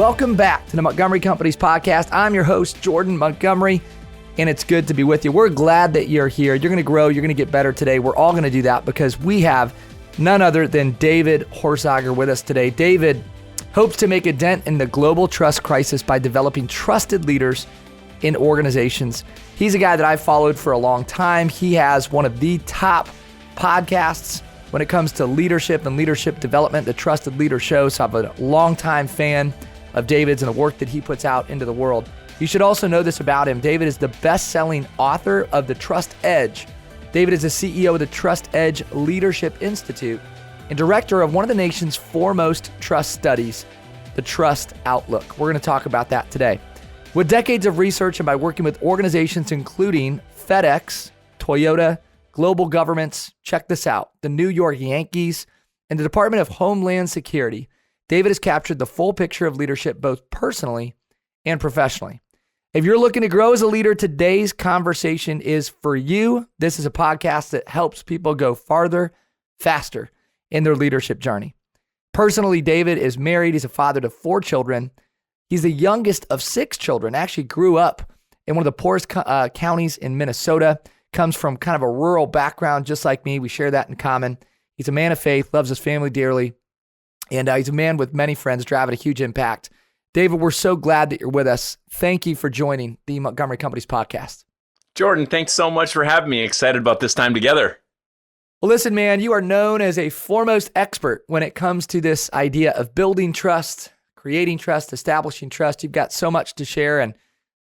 Welcome back to the Montgomery Companies Podcast. I'm your host, Jordan Montgomery, and it's good to be with you. We're glad that you're here. You're going to grow. You're going to get better today. We're all going to do that because we have none other than David Horsager with us today. David hopes to make a dent in the global trust crisis by developing trusted leaders in organizations. He's a guy that I've followed for a long time. He has one of the top podcasts when it comes to leadership and leadership development, the Trusted Leader Show. So I'm a longtime fan of David's and the work that he puts out into the world. You should also know this about him. David is the best-selling author of The Trust Edge. David is the CEO of the Trust Edge Leadership Institute and director of one of the nation's foremost trust studies, the Trust Outlook. We're going to talk about that today. With decades of research and by working with organizations including FedEx, Toyota, global governments, check this out, the New York Yankees, and the Department of Homeland Security, David has captured the full picture of leadership both personally and professionally. If you're looking to grow as a leader, today's conversation is for you. This is a podcast that helps people go farther, faster in their leadership journey. Personally, David is married. He's a father to 4 children. He's the youngest of 6 children, actually grew up in one of the poorest counties in Minnesota, comes from kind of a rural background, just like me. We share that in common. He's a man of faith, loves his family dearly, and he's a man with many friends driving a huge impact. David, we're so glad that you're with us. Thank you for joining the Montgomery Companies Podcast. Jordan, thanks so much for having me. Excited about this time together. Well, listen, man, you are known as a foremost expert when it comes to this idea of building trust, creating trust, establishing trust. You've got so much to share, and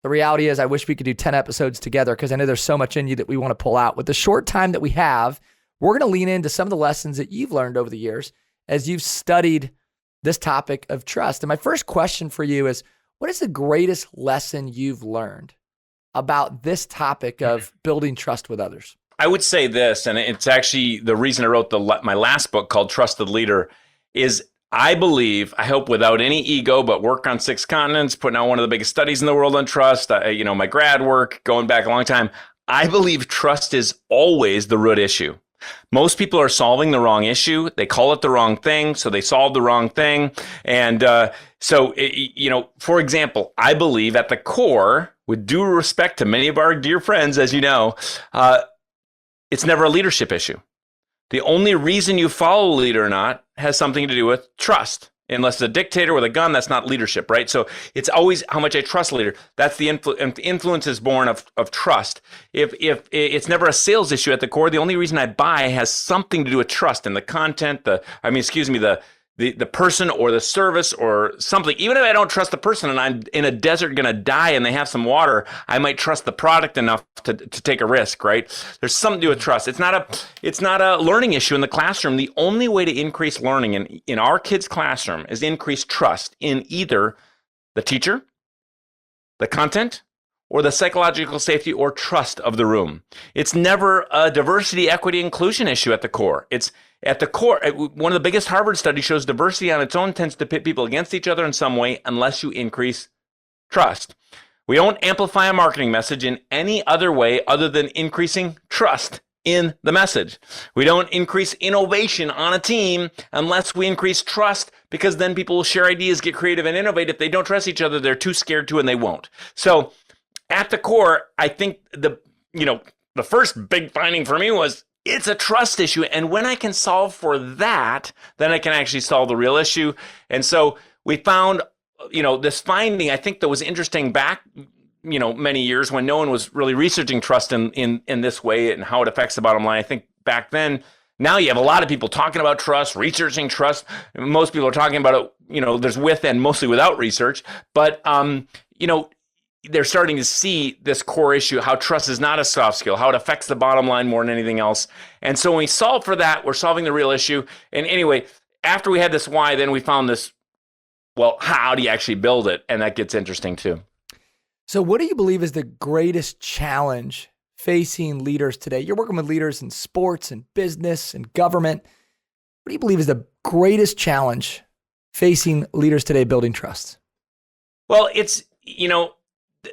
the reality is I wish we could do 10 episodes together because I know there's so much in you that we want to pull out. With the short time that we have, we're going to lean into some of the lessons that you've learned over the years as you've studied this topic of trust. And my first question for you is, what is the greatest lesson you've learned about this topic of building trust with others? I would say this, and it's actually the reason I wrote my last book called Trusted Leader, is I believe, I hope without any ego, but work on 6 continents, putting out one of the biggest studies in the world on trust, my grad work, going back a long time, I believe trust is always the root issue. Most people are solving the wrong issue. They call it the wrong thing, so they solve the wrong thing. And for example, I believe at the core, with due respect to many of our dear friends, as you know, it's never a leadership issue. The only reason you follow a leader or not has something to do with trust. Unless it's a dictator with a gun, that's not leadership, right? So it's always how much I trust a leader. That's the influence is born of trust. If it's never a sales issue at the core, the only reason I buy has something to do with trust and the content, the person or the service or something. Even if I don't trust the person and I'm in a desert going to die and they have some water, I might trust the product enough to take a risk, right? There's something to do with trust. It's not a learning issue in the classroom. The only way to increase learning in our kids' classroom is increase trust in either the teacher, the content, or the psychological safety or trust of the room. It's never a diversity, equity, inclusion issue at the core. It's at the core, one of the biggest Harvard studies shows diversity on its own tends to pit people against each other in some way unless you increase trust. We don't amplify a marketing message in any other way other than increasing trust in the message. We don't increase innovation on a team unless we increase trust, because then people will share ideas, get creative, and innovate. If they don't trust each other, they're too scared to, and they won't. So at the core, I think the first big finding for me was it's a trust issue. And when I can solve for that, then I can actually solve the real issue. And so we found, this finding, I think, that was interesting back, many years when no one was really researching trust in this way and how it affects the bottom line. I think back then, now you have a lot of people talking about trust, researching trust. Most people are talking about it, there's with and mostly without research. But, they're starting to see this core issue, how trust is not a soft skill, how it affects the bottom line more than anything else. And so when we solve for that, we're solving the real issue. And anyway, after we had this why, then we found this, well, how do you actually build it? And that gets interesting too. So what do you believe is the greatest challenge facing leaders today? You're working with leaders in sports and business and government. What do you believe is the greatest challenge facing leaders today building trust? Well, it's,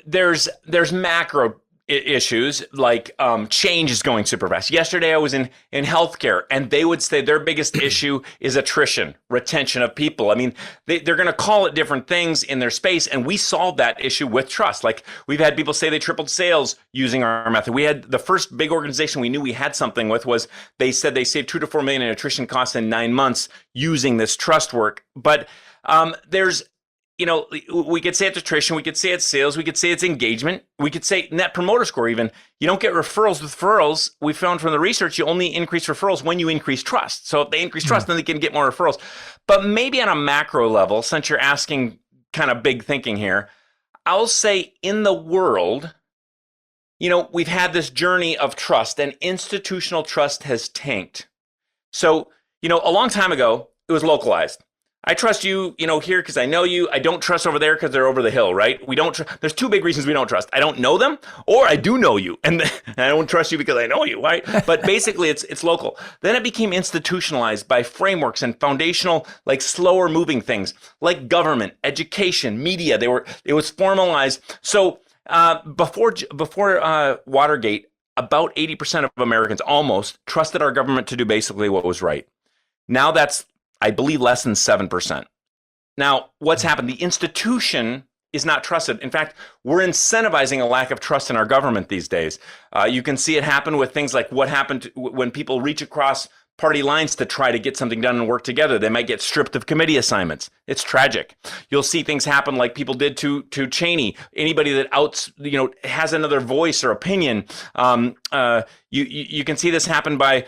there's macro issues like change is going super fast. Yesterday, I was in healthcare, and they would say their biggest issue is attrition, retention of people. I mean, they're going to call it different things in their space, and we solved that issue with trust. Like, we've had people say they tripled sales using our method. We had the first big organization we knew we had something with was they said they saved $2 to $4 million in attrition costs in 9 months using this trust work. But there's we could say it's attrition, we could say it's sales, we could say it's engagement, we could say net promoter score even. You don't get referrals with referrals. We found from the research, you only increase referrals when you increase trust. So if they increase trust, then they can get more referrals. But maybe on a macro level, since you're asking kind of big thinking here, I'll say in the world, we've had this journey of trust, and institutional trust has tanked. So, a long time ago, it was localized. I trust you, here because I know you. I don't trust over there because they're over the hill, right? There's two big reasons we don't trust. I don't know them, or I do know you, and I don't trust you because I know you, right? But basically, it's local. Then it became institutionalized by frameworks and foundational, like slower moving things, like government, education, media. It was formalized. So before Watergate, about 80% of Americans almost trusted our government to do basically what was right. Now that's, I believe, less than 7%. Now, what's happened? The institution is not trusted. In fact, we're incentivizing a lack of trust in our government these days. You can see it happen with things like what happened when people reach across party lines to try to get something done and work together. They might get stripped of committee assignments. It's tragic. You'll see things happen like people did to Cheney. Anybody that has another voice or opinion. You can see this happen by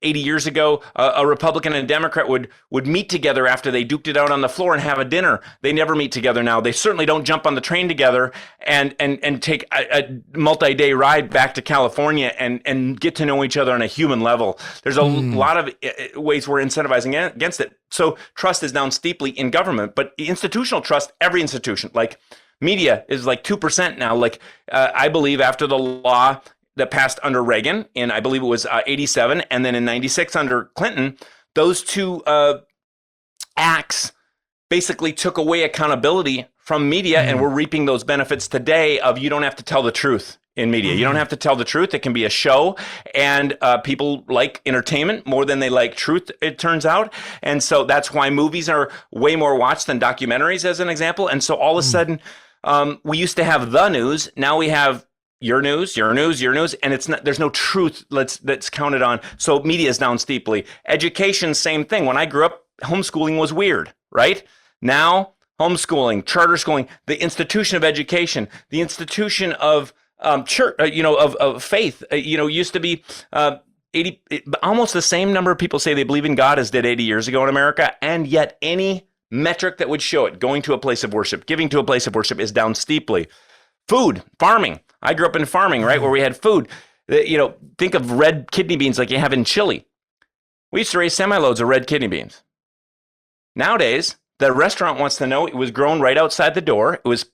80 years ago, a Republican and a Democrat would meet together after they duked it out on the floor and have a dinner. They never meet together now. They certainly don't jump on the train together and take a multi-day ride back to California and get to know each other on a human level. There's a lot of ways we're incentivizing against it. So trust is down steeply in government, but institutional trust, every institution, like media is like 2% now. Like I believe after the law that passed under Reagan in, I believe it was 87, and then in 96 under Clinton, those two acts basically took away accountability from media, and we're reaping those benefits today of you don't have to tell the truth in media. You don't have to tell the truth. It can be a show, and people like entertainment more than they like truth, it turns out. And so that's why movies are way more watched than documentaries, as an example. And so all of a sudden, we used to have the news. Now we have your news, and it's not. There's no truth that's counted on. So media is down steeply. Education, same thing. When I grew up, homeschooling was weird, right? Now, homeschooling, charter schooling, the institution of education, the institution of church, of faith, used to be 80. Almost the same number of people say they believe in God as did 80 years ago in America, and yet any metric that would show it, going to a place of worship, giving to a place of worship, is down steeply. Food, farming. I grew up in farming, right, where we had food. Think of red kidney beans like you have in Chile. We used to raise semi-loads of red kidney beans. Nowadays, the restaurant wants to know it was grown right outside the door. It was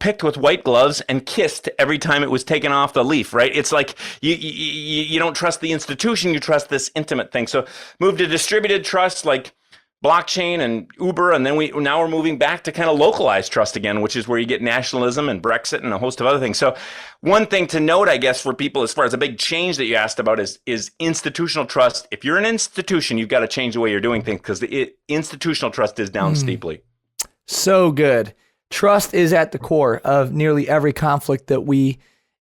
picked with white gloves and kissed every time it was taken off the leaf, right? It's like you don't trust the institution, you trust this intimate thing. So move to distributed trust like blockchain and Uber, and then now we're moving back to kind of localized trust again, which is where you get nationalism and Brexit and a host of other things. So one thing to note, I guess, for people as far as a big change that you asked about is institutional trust. If you're an institution, you've got to change the way you're doing things because the institutional trust is down steeply. So good. Trust is at the core of nearly every conflict that we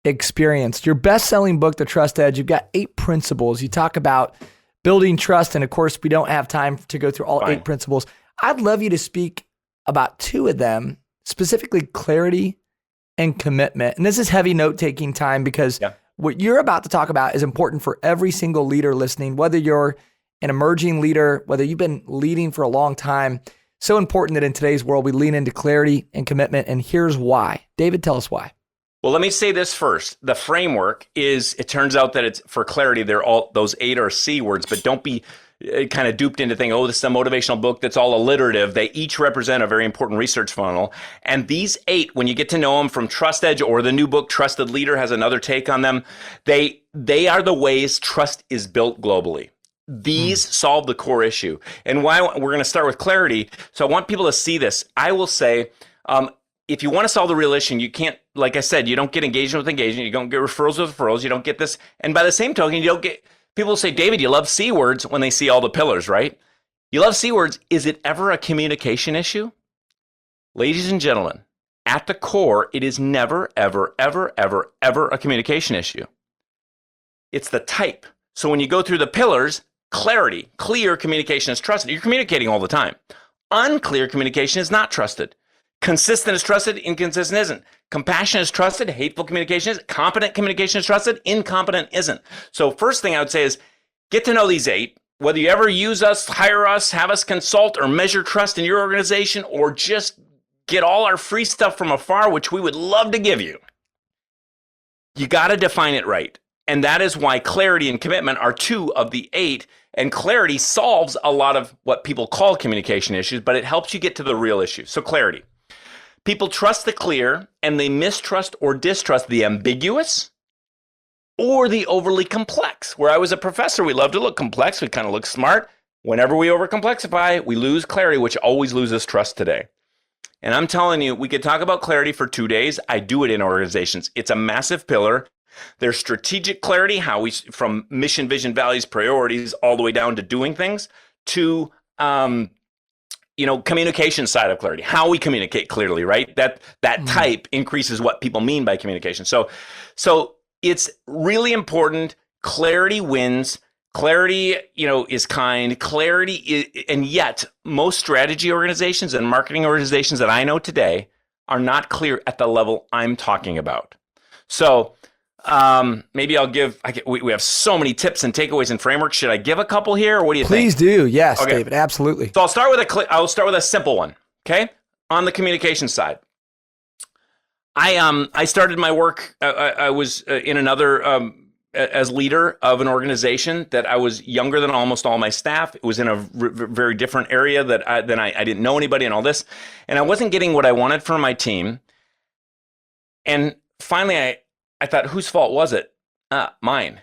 experienced. Your best-selling book, The Trust Edge, you've got 8 principles. You talk about building trust, and of course, we don't have time to go through all 8 principles. I'd love you to speak about 2 of them, specifically clarity and commitment. And this is heavy note-taking time because what you're about to talk about is important for every single leader listening, whether you're an emerging leader, whether you've been leading for a long time. So important that in today's world, we lean into clarity and commitment. And here's why. David, tell us why. Well, let me say this first. The framework is, it turns out that it's for clarity, they're all, those 8 are C words, but don't be kind of duped into thinking, this is a motivational book that's all alliterative. They each represent a very important research funnel. And these 8, when you get to know them from Trust Edge or the new book, Trusted Leader, has another take on them. They are the ways trust is built globally. These solve the core issue. And why we're going to start with clarity. So I want people to see this. I will say, if you want to solve the real issue, you can't, like I said, you don't get engagement with engagement. You don't get referrals with referrals. You don't get this. And by the same token, you don't get, people say, David, you love C words when they see all the pillars, right? You love C words. Is it ever a communication issue? Ladies and gentlemen, at the core, it is never, ever, ever, ever, ever a communication issue. It's the type. So when you go through the pillars, clarity, clear communication is trusted. You're communicating all the time. Unclear communication is not trusted. Consistent is trusted, inconsistent isn't. Compassion is trusted, hateful communication isn't. Competent communication is trusted, incompetent isn't. So first thing I would say is get to know these 8. Whether you ever use us, hire us, have us consult, or measure trust in your organization, or just get all our free stuff from afar, which we would love to give you. You got to define it right. And that is why clarity and commitment are 2 of the 8. And clarity solves a lot of what people call communication issues, but it helps you get to the real issue. So clarity. People trust the clear and they mistrust or distrust the ambiguous or the overly complex. Where I was a professor, we love to look complex. We kind of look smart. Whenever we overcomplexify, we lose clarity, which always loses trust today. And I'm telling you, we could talk about clarity for 2 days. I do it in organizations. It's a massive pillar. There's strategic clarity, how we, from mission, vision, values, priorities, all the way down to doing things, to communication side of clarity, how we communicate clearly, right? That type increases what people mean by communication. So it's really important. Clarity wins. Clarity, is kind. And yet most strategy organizations and marketing organizations that I know today are not clear at the level I'm talking about. So maybe I'll give, we have so many tips and takeaways and frameworks. Should I give a couple here, or what do you think? Please do. Yes, okay. David, absolutely. So I'll start with a simple one. Okay. On the communication side, I started my work. I was in another, as leader of an organization that I was younger than almost all my staff. It was in a very different area that I didn't know anybody and all this, and I wasn't getting what I wanted from my team. And finally, I thought, whose fault was it? Mine.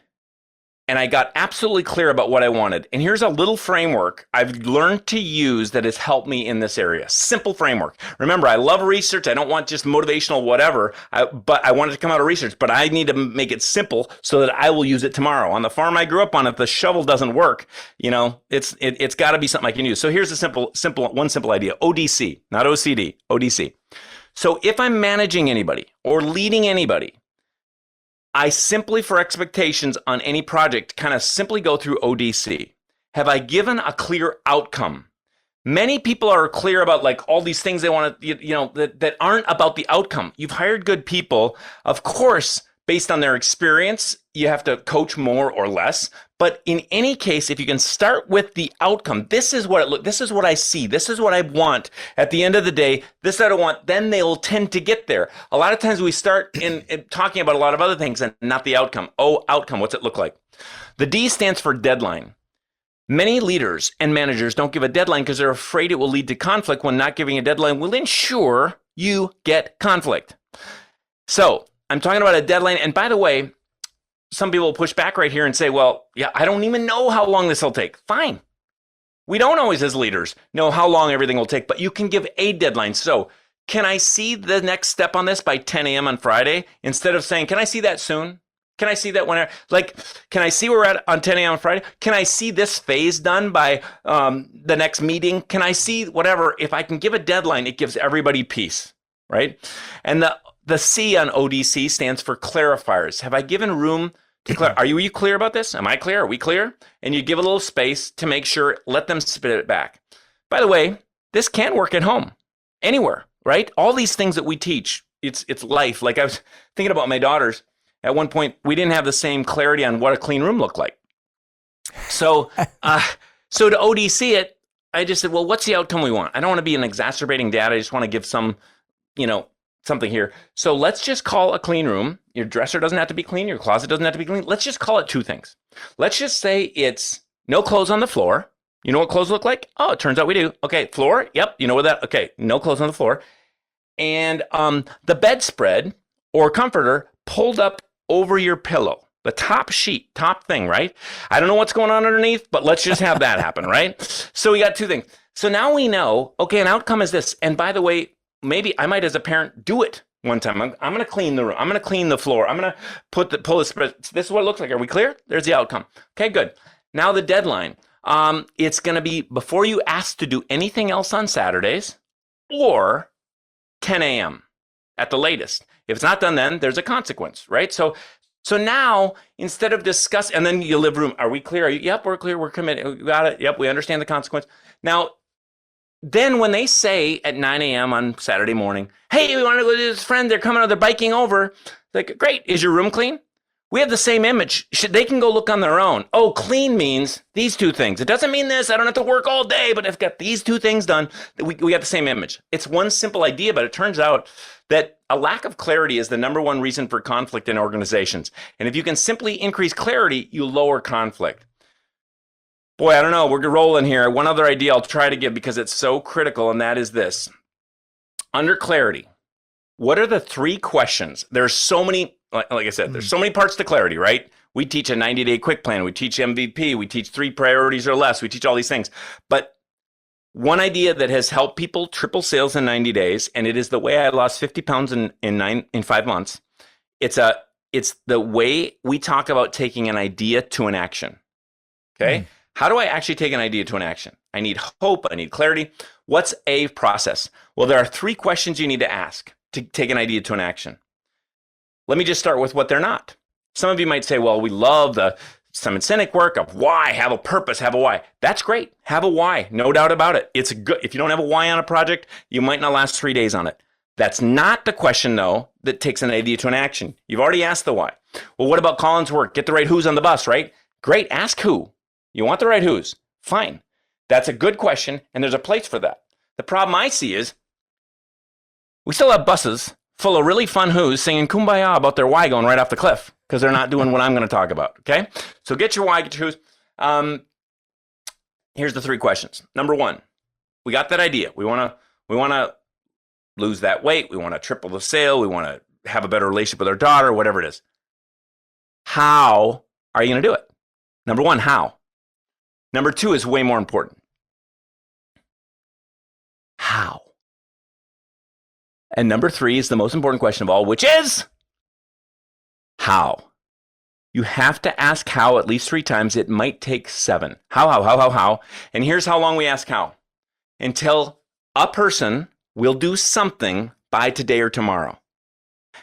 And I got absolutely clear about what I wanted. And here's a little framework I've learned to use that has helped me in this area. Simple framework. Remember, I love research. I don't want just motivational whatever, but I want it to come out of research. But I need to make it simple so that I will use it tomorrow. On the farm I grew up on, if the shovel doesn't work, it's got to be something I can use. So here's a one simple idea. ODC, not OCD, ODC. So if I'm managing anybody or leading anybody, I simply, for expectations on any project, kind of simply go through ODC. Have I given a clear outcome? Many people are clear about like all these things they want to, that aren't about the outcome. You've hired good people. Of course, based on their experience, you have to coach more or less. But in any case, if you can start with the outcome, this is what this is what I see. This is what I want. At the end of the day, this is what I want. Then they'll tend to get there. A lot of times we start in talking about a lot of other things and not the outcome. Oh, outcome. What's it look like? The D stands for deadline. Many leaders and managers don't give a deadline because they're afraid it will lead to conflict, when not giving a deadline will ensure you get conflict. So I'm talking about a deadline. And by the way, some people will push back right here and say, well, yeah, I don't even know how long this will take. Fine. We don't always, as leaders, know how long everything will take, but you can give a deadline. So can I see the next step on this by 10 a.m. on Friday? Instead of saying, can I see that soon? Can I see that whenever? Like, can I see where we're at on 10 a.m. on Friday? Can I see this phase done by the next meeting? Can I see whatever? If I can give a deadline, it gives everybody peace, right? And the C on ODC stands for clarifiers. Have I given room to clarify? Are you clear about this? Am I clear? Are we clear? And you give a little space to make sure, let them spit it back. By the way, this can work at home, anywhere, right? All these things that we teach, it's life. Like I was thinking about my daughters. At one point, we didn't have the same clarity on what a clean room looked like. So to ODC it, I just said, well, what's the outcome we want? I don't want to be an exacerbating dad. I just want to give some, something here. So let's just call a clean room. Your dresser doesn't have to be clean. Your closet doesn't have to be clean. Let's just call it 2 things. Let's just say it's no clothes on the floor. You know what clothes look like? Oh, it turns out we do. Okay, floor. Yep, you know what that. Okay, no clothes on the floor. And the bedspread or comforter pulled up over your pillow. The top sheet, top thing, right? I don't know what's going on underneath, but let's just have that happen, right? So we got 2 things. So now we know, okay, an outcome is this. And by the way, maybe I might, as a parent, do it one time. I'm going to clean the room. I'm going to clean the floor. I'm going to pull the spread. This is what it looks like. Are we clear? There's the outcome. Okay, good. Now the deadline. It's going to be before you ask to do anything else on Saturdays, or 10 a.m. at the latest. If it's not done then, there's a consequence, right? So now, instead of discussing, and then you live room, are we clear? Yep, we're clear. We're committed. We got it. Yep, we understand the consequence. Now, then when they say at 9 a.m. on Saturday morning, hey, we want to go to this friend. They're coming, they're biking over. Like, great. Is your room clean? We have the same image. They can go look on their own. Oh, clean means these two things. It doesn't mean this. I don't have to work all day, but I've got these two things done. We got the same image. It's one simple idea, but it turns out that a lack of clarity is the number one reason for conflict in organizations. And if you can simply increase clarity, you lower conflict. Boy, I don't know. We're rolling here. One other idea I'll try to give because it's so critical, and that is this. Under clarity, what are the 3 questions? There's so many, like I said, there's so many parts to clarity, right? We teach a 90-day quick plan. We teach MVP. We teach 3 priorities or less. We teach all these things. But one idea that has helped people triple sales in 90 days, and it is the way I lost 50 pounds in 5 months. It's the way we talk about taking an idea to an action. Okay? How do I actually take an idea to an action? I need hope. I need clarity. What's a process? Well, there are 3 questions you need to ask to take an idea to an action. Let me just start with what they're not. Some of you might say, well, we love the Simon Sinek work of why, have a purpose, have a why. That's great. Have a why. No doubt about it. It's good. If you don't have a why on a project, you might not last 3 days on it. That's not the question, though, that takes an idea to an action. You've already asked the why. Well, what about Colin's work? Get the right who's on the bus, right? Great. Ask who. You want the right who's. Fine. That's a good question, and there's a place for that. The problem I see is we still have buses full of really fun who's singing Kumbaya about their why going right off the cliff because they're not doing what I'm going to talk about, okay? So get your why, get your who's. Here's the 3 questions. Number 1, we got that idea. We want to lose that weight. We want to triple the sale. We want to have a better relationship with our daughter, whatever it is. How are you going to do it? Number 1, how? Number 2 is way more important. How? And number 3 is the most important question of all, which is how? You have to ask how at least 3 times. It might take 7. How? And here's how long we ask how. Until a person will do something by today or tomorrow.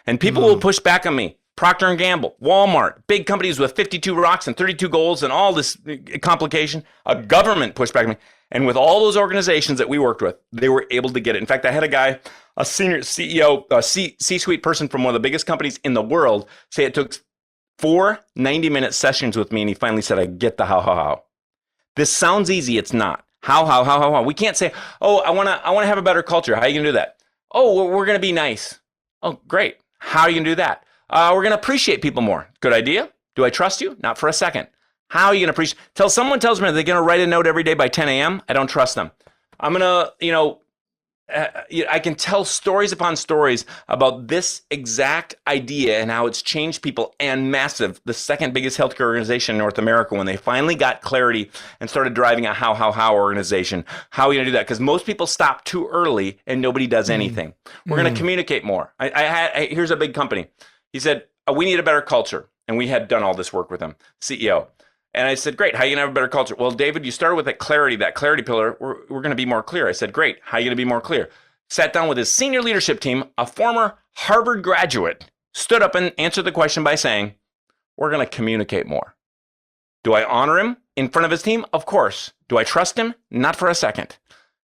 And people will push back on me. Procter & Gamble, Walmart, big companies with 52 rocks and 32 goals and all this complication. A government pushed back on me. And with all those organizations that we worked with, they were able to get it. In fact, I had a guy, a senior CEO, a C-suite person from one of the biggest companies in the world, say it took 4 90-minute sessions with me, and he finally said, I get the how. This sounds easy. It's not. How? We can't say, oh, I want to have a better culture. How are you going to do that? Oh, we're going to be nice. Oh, great. How are you going to do that? We're going to appreciate people more. Good idea. Do I trust you? Not for a second. How are you going to appreciate? Till someone tells me they're going to write a note every day by 10 a.m., I don't trust them. I'm going to, I can tell stories upon stories about this exact idea and how it's changed people and massive. The second biggest healthcare organization in North America, when they finally got clarity and started driving a how organization. How are you going to do that? Because most people stop too early and nobody does anything. We're going to communicate more. Here's a big company. He said, we need a better culture. And we had done all this work with him, CEO. And I said, great, how are you going to have a better culture? Well, David, you started with that clarity pillar. We're going to be more clear. I said, great, how are you going to be more clear? Sat down with his senior leadership team, a former Harvard graduate, stood up and answered the question by saying, we're going to communicate more. Do I honor him in front of his team? Of course. Do I trust him? Not for a second.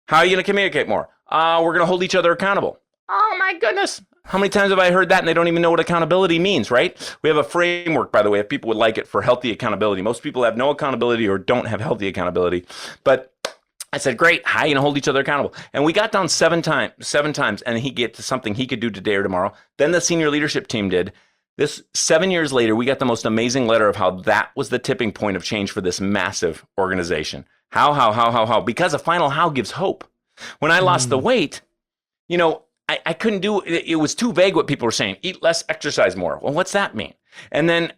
How are you going to communicate more? We're going to hold each other accountable. Oh my goodness. How many times have I heard that and they don't even know what accountability means, right? We have a framework, by the way, if people would like it, for healthy accountability. Most people have no accountability or don't have healthy accountability. But I said, great, how are you going to hold each other accountable? And we got down 7 times, and he get to something he could do today or tomorrow. Then the senior leadership team did. This 7 years later, we got the most amazing letter of how that was the tipping point of change for this massive organization. How? Because a final how gives hope. When I lost the weight, I couldn't do it. It was too vague what people were saying. Eat less, exercise more. Well, what's that mean? And then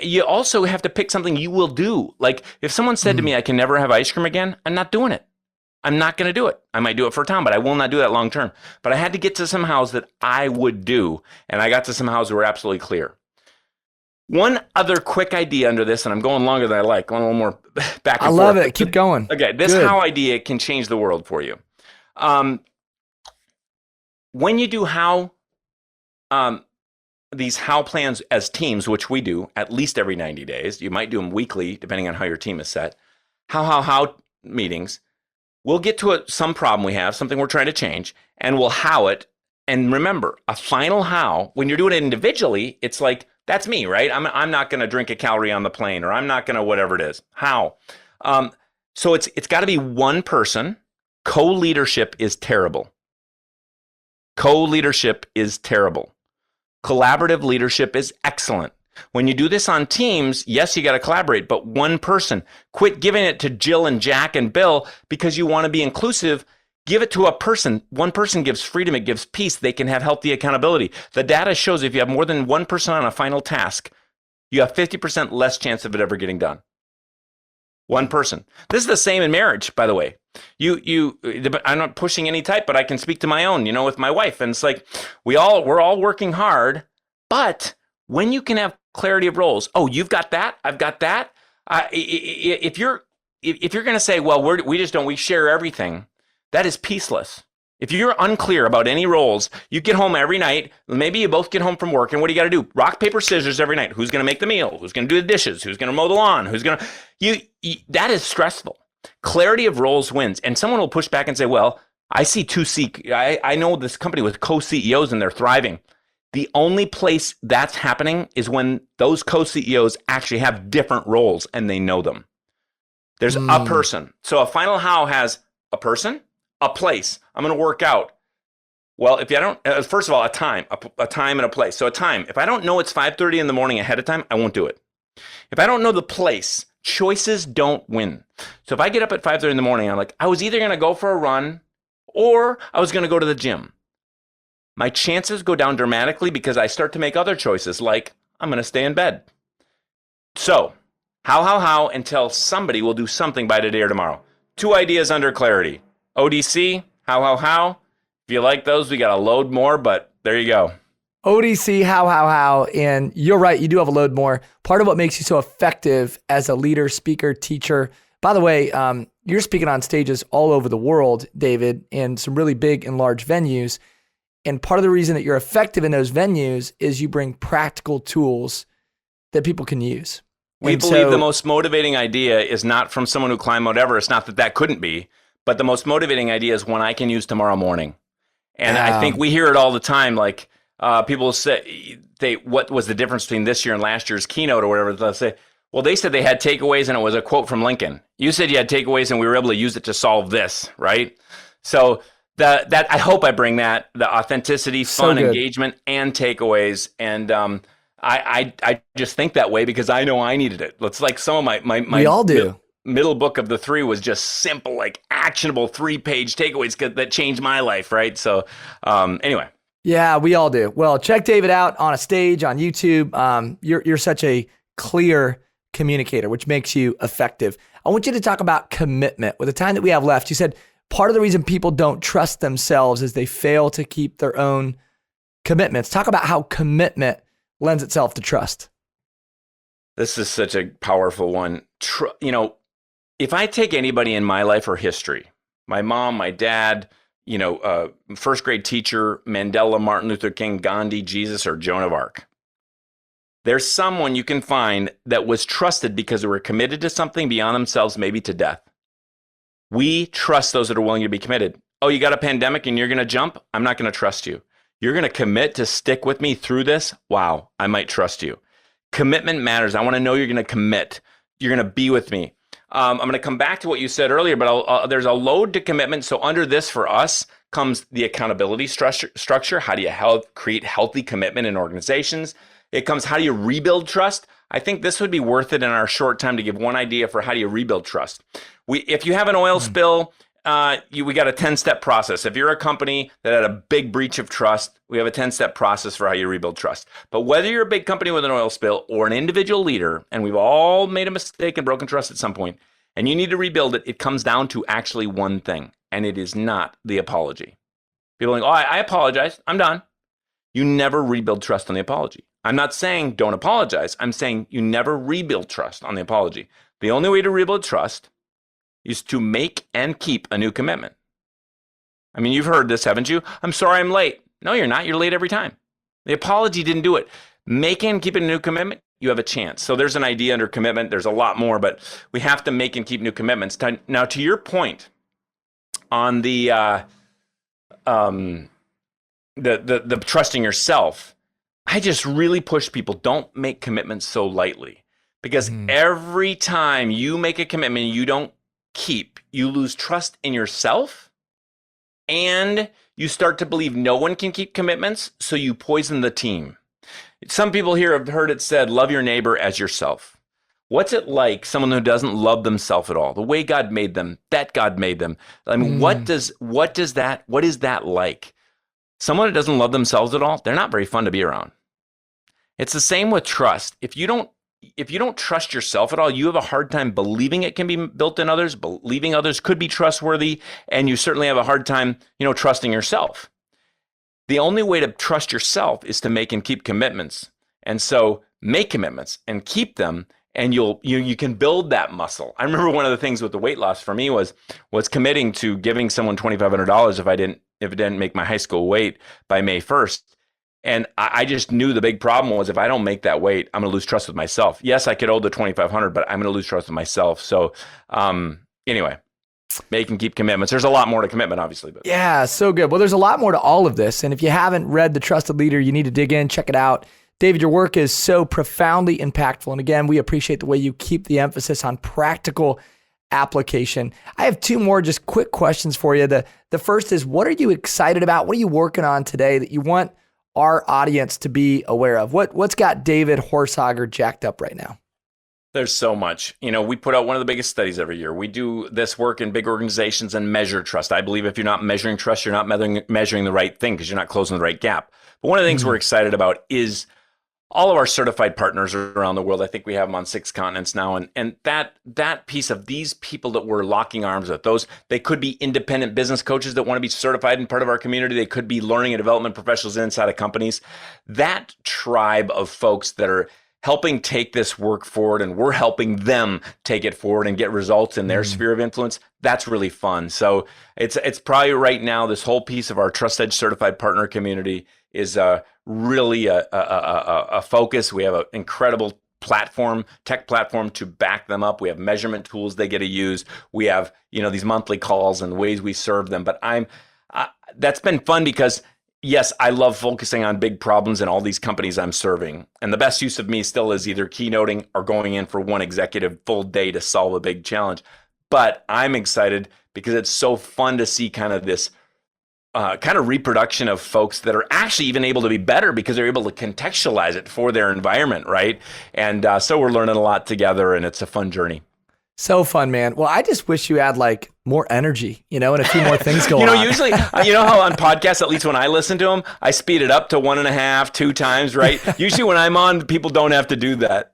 you also have to pick something you will do. Like if someone said to me, I can never have ice cream again, I'm not doing it. I'm not going to do it. I might do it for a time, but I will not do that long term. But I had to get to some hows that I would do, and I got to some hows that were absolutely clear. One other quick idea under this, and I'm going longer than I like, going a little more back and forth. I love it. Keep going. Okay, this Good. how idea can change the world for you. When you do these how plans as teams, which we do at least every 90 days, you might do them weekly, depending on how your team is set. How meetings, we'll get to some problem we have, something we're trying to change, and we'll how it. And remember, a final how, when you're doing it individually, it's like, that's me, right? I'm not going to drink a calorie on the plane, or I'm not going to whatever it is. How? So it's got to be one person. Co-leadership is terrible. Co-leadership is terrible. Collaborative leadership is excellent. When you do this on teams, yes, you got to collaborate, but one person. Quit giving it to Jill and Jack and Bill because you want to be inclusive. Give it to a person. One person gives freedom. It gives peace. They can have healthy accountability. The data shows if you have more than one person on a final task, you have 50% less chance of it ever getting done. One person. This is the same in marriage, by the way. I'm not pushing any type, but I can speak to my own, with my wife. And it's like, we're all working hard, but when you can have clarity of roles, oh, you've got that, I've got that. If you're going to say, well, we share everything, that is peaceless. If you're unclear about any roles, you get home every night. Maybe you both get home from work, and what do you got to do? Rock, paper, scissors every night. Who's going to make the meal? Who's going to do the dishes? Who's going to mow the lawn? That is stressful. Clarity of roles wins. And someone will push back and say, well, I see I know this company with co-CEOs and they're thriving. The only place that's happening is when those co-CEOs actually have different roles and they know them. There's a person. So a final how has a person, a place. I'm going to work out. Well, if you don't, first of all, a time and a place. So a time, if I don't know it's 5:30 in the morning ahead of time, I won't do it. If I don't know the place, choices don't win. So if I get up at 5:30 in the morning, I'm like, I was either going to go for a run or I was going to go to the gym. My chances go down dramatically because I start to make other choices like I'm going to stay in bed. So how until somebody will do something by today or tomorrow. 2 ideas under clarity. ODC, how. If you like those, we got a load more, but there you go. ODC, how. And you're right, you do have a load more. Part of what makes you so effective as a leader, speaker, teacher. By the way, you're speaking on stages all over the world, David, in some really big and large venues. And part of the reason that you're effective in those venues is you bring practical tools that people can use. We believe the most motivating idea is not from someone who climbed Mount Everest. Not that couldn't be, but the most motivating idea is one I can use tomorrow morning. And I think we hear it all the time. Like people say, what was the difference between this year and last year's keynote or whatever? They'll say, well, they said they had takeaways and it was a quote from Lincoln. You said you had takeaways and we were able to use it to solve this, right? So that I hope I bring the authenticity, fun, engagement, and takeaways. And I just think that way because I know I needed it. It's like some of my we all do. Middle book of the 3 was just simple, like actionable 3-page takeaways that changed my life, right? So anyway. Yeah, we all do. Well, check David out on a stage, on YouTube. You're such a clear communicator, which makes you effective. I want you to talk about commitment. With the time that we have left, you said part of the reason people don't trust themselves is they fail to keep their own commitments. Talk about how commitment lends itself to trust. This is such a powerful one. If I take anybody in my life or history, my mom, my dad, first grade teacher, Mandela, Martin Luther King, Gandhi, Jesus, or Joan of Arc, there's someone you can find that was trusted because they were committed to something beyond themselves, maybe to death. We trust those that are willing to be committed. Oh, you got a pandemic and you're going to jump? I'm not going to trust you. You're going to commit to stick with me through this? Wow, I might trust you. Commitment matters. I want to know you're going to commit. You're going to be with me. I'm going to come back to what you said earlier, but there's a load to commitment. So under this for us comes the accountability structure. How do you create healthy commitment in organizations? It comes, how do you rebuild trust? I think this would be worth it in our short time to give one idea for how do you rebuild trust. If you have an oil spill, we got a 10-step process. If you're a company that had a big breach of trust, we have a 10-step process for how you rebuild trust. But whether you're a big company with an oil spill or an individual leader, and we've all made a mistake and broken trust at some point, and you need to rebuild it, it comes down to actually one thing, and it is not the apology. People are like, oh, I apologize. I'm done. You never rebuild trust on the apology. I'm not saying don't apologize. I'm saying you never rebuild trust on the apology. The only way to rebuild trust is to make and keep a new commitment. I mean, you've heard this, haven't you? I'm sorry I'm late. No, you're not. You're late every time. The apology didn't do it. Making and keeping a new commitment, you have a chance. So there's an idea under commitment. There's a lot more, but we have to make and keep new commitments. Now, to your point on the trusting yourself, I just really push people, don't make commitments so lightly, because every time you make a commitment you don't keep, you lose trust in yourself, and you start to believe no one can keep commitments, so you poison the team. Some people here have heard it said, love your neighbor as yourself. What's it like, someone who doesn't love themselves at all, the way God made them, that God made them? I mean, what is that like? Someone who doesn't love themselves at all, they're not very fun to be around. It's the same with trust. If you don't trust yourself at all, you have a hard time believing it can be built in others, believing others could be trustworthy, and you certainly have a hard time, trusting yourself. The only way to trust yourself is to make and keep commitments. And so make commitments and keep them, and you can build that muscle. I remember one of the things with the weight loss for me was committing to giving someone $2,500 if it didn't make my high school weight by May 1st. And I just knew the big problem was, if I don't make that weight, I'm going to lose trust with myself. Yes, I could owe the $2,500, but I'm going to lose trust with myself. So anyway, make and keep commitments. There's a lot more to commitment, obviously. But. Yeah, so good. Well, there's a lot more to all of this. And if you haven't read The Trusted Leader, you need to dig in, check it out. David, your work is so profoundly impactful. And again, we appreciate the way you keep the emphasis on practical application. I have two more just quick questions for you. The first is, what are you excited about? What are you working on today that you want our audience to be aware of? What's got David Horsager jacked up right now? There's so much. We put out one of the biggest studies every year. We do this work in big organizations and measure trust. I believe if you're not measuring trust, you're not measuring the right thing, because you're not closing the right gap. But one of the things we're excited about is all of our certified partners around the world. I think we have them on 6 continents now. And that piece of these people that we're locking arms with, they could be independent business coaches that want to be certified in part of our community. They could be learning and development professionals inside of companies. That tribe of folks that are helping take this work forward, and we're helping them take it forward and get results in their sphere of influence, that's really fun. So it's probably right now, this whole piece of our Trust Edge certified partner community is really a focus. We have an incredible tech platform to back them up. We have measurement tools they get to use. We have, these monthly calls and ways we serve them. But that's been fun because, yes, I love focusing on big problems in all these companies I'm serving. And the best use of me still is either keynoting or going in for one executive full day to solve a big challenge. But I'm excited because it's so fun to see kind of this kind of reproduction of folks that are actually even able to be better because they're able to contextualize it for their environment, right? And so we're learning a lot together, and it's a fun journey. So fun, man. Well, I just wish you had more energy, and a few more things going on. Usually, how on podcasts, at least when I listen to them, I speed it up to 1.5, 2 times, right? Usually when I'm on, people don't have to do that.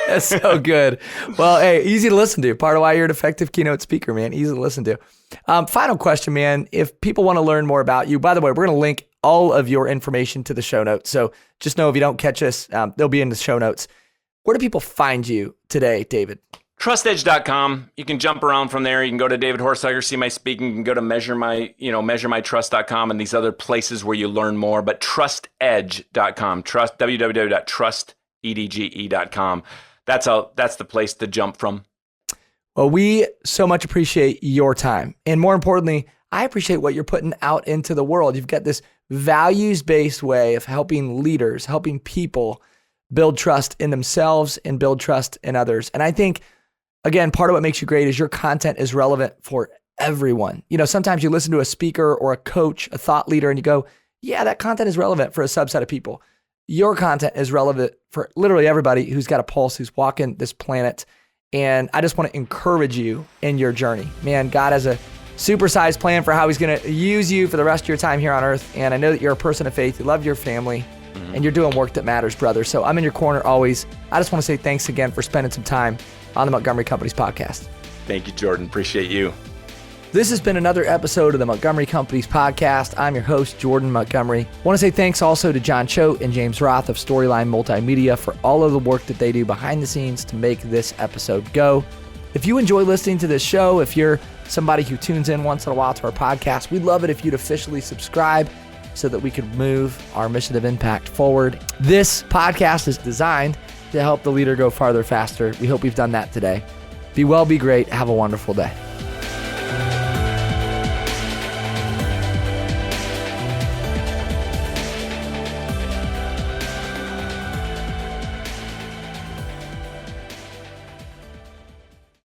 That's so good. Well, hey, easy to listen to. Part of why you're an effective keynote speaker, man. Easy to listen to. Final question, man. If people want to learn more about you, by the way, we're going to link all of your information to the show notes. So just know if you don't catch us, they'll be in the show notes. Where do people find you today, David? TrustEdge.com. You can jump around from there. You can go to David Horsager, see my speaking. You can go to measuremytrust.com and these other places where you learn more. But TrustEdge.com. www.trustedge.com. That's the place to jump from. Well, we so much appreciate your time. And more importantly, I appreciate what you're putting out into the world. You've got this values-based way of helping leaders, helping people build trust in themselves and build trust in others. And I think, again, part of what makes you great is your content is relevant for everyone. Sometimes you listen to a speaker or a coach, a thought leader, and you go, yeah, that content is relevant for a subset of people. Your content is relevant for literally everybody who's got a pulse, who's walking this planet. And I just want to encourage you in your journey. Man, God has a supersized plan for how he's going to use you for the rest of your time here on earth. And I know that you're a person of faith. You love your family and you're doing work that matters, brother. So I'm in your corner always. I just want to say thanks again for spending some time on the Montgomery Companies Podcast. Thank you, Jordan. Appreciate you. This has been another episode of the Montgomery Companies Podcast. I'm your host, Jordan Montgomery. I want to say thanks also to John Choate and James Roth of Storyline Multimedia for all of the work that they do behind the scenes to make this episode go. If you enjoy listening to this show, if you're somebody who tunes in once in a while to our podcast, we'd love it if you'd officially subscribe so that we could move our mission of impact forward. This podcast is designed to help the leader go farther, faster. We hope we've done that today. Be well, be great. Have a wonderful day.